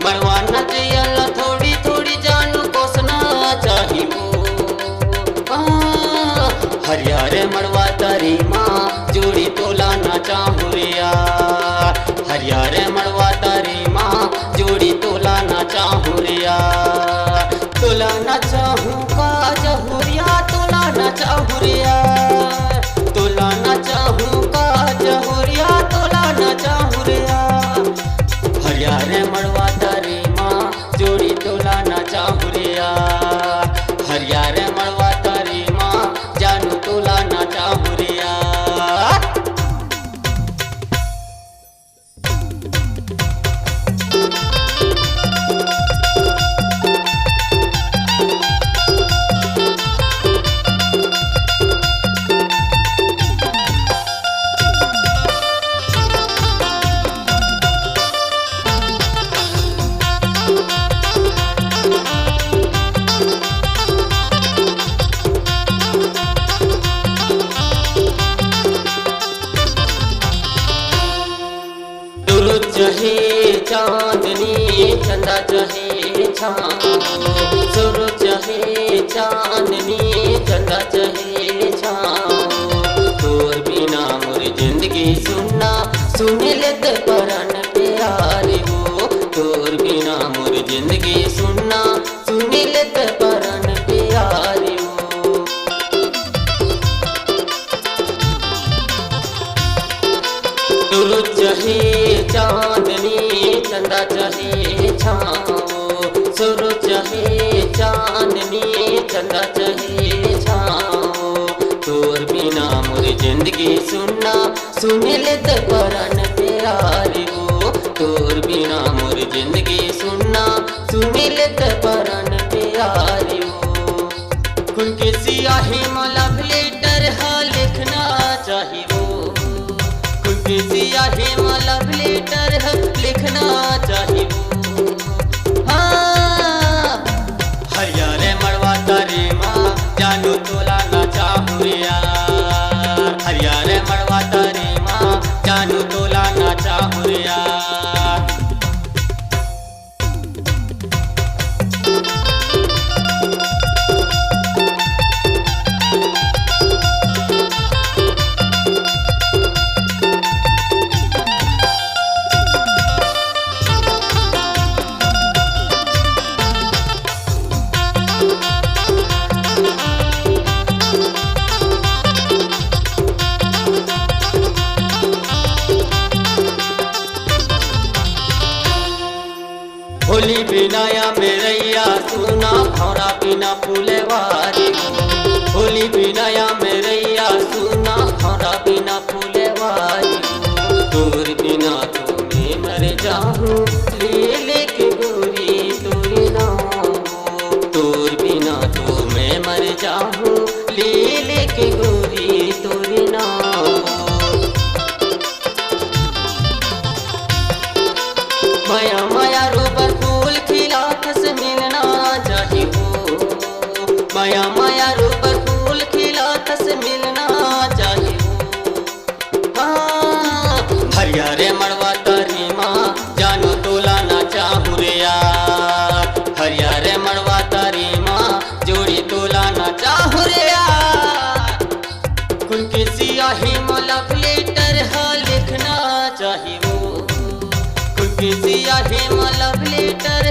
मड़वा नचयला थोड़ी थोड़ी जानू कोसना चाहिए हरियारे मड़वा तारी माँ जोड़ी तोला ना चाहूँ रे यार हरियारे मड़वा तारी माँ जोड़ी तोला ना चाहूँ रे यार तोला ना चाहूँ का जहुरिया तोला ना चाहूँ रे यार तोला ना चाहूँ का जहुरिया तोला ना चाहूँ रे यार हरियारे मड़वा तारी माँ जोड़ी तोला ना चाहूँ रे यार हरियारे मड़वा तारी माँ जानू तोला ना चाहूँ रे यार। चाहे चांदनी चंदा चाहे छाँव सूरज चाहे चांदनी चंदा चाहे छाँव तोर बिना मोर जिंदगी सुनना सुन लेत परन प्यारे हो तोर बिना मोर जिंदगी सुनना सुन लेत परन प्यारे हो। सूरज चाहे चांदनी चंदा चाहे छाँव सूरज चाहे चांदनी चंदा चाहे छाँव तोर बिना मोर जिंदगी सुनना सुन लेत परन प्यारे हो तोर बिना मोर जिंदगी सुनना सुन लेत परन प्यारे हो। खुल के सियाही में लव लेटर हा लिखना चाहिए सियाही में लव लेटर लिखना चाहिए हाँ हरियारे मड़वा तारी माँ जानू तोला ना चाहूँ रे यार हरियारे मड़वा तारी माँ जानू तोला ना चाहूँ रे यार। होली बिनाया मेरैया सुना भौरा बिना फूलेवारी होली बिनाया मेरैया सुना भौरा बिना फूलेवारी तोर बिना तो मैं मर जाऊँ ले लेके गोरी तोरी ना तोर बिना तो मैं मर जाऊँ ले लेके गोरी तोरी ना। माया माया रूबर फूल खिला कस मिलना चाहिए माया माया रूबर फूल खिला कस मिलना चाहिए हाँ हरियारे मड़वा तारी माँ जानू तोला ना चाहूँ रे यार हरियारे मड़वा तारी माँ जोड़ी तोला ना चाहूँ रे यार। खुल के सियाही में लव लेटर हा लिखना चाहिए सियाही में लव लेटर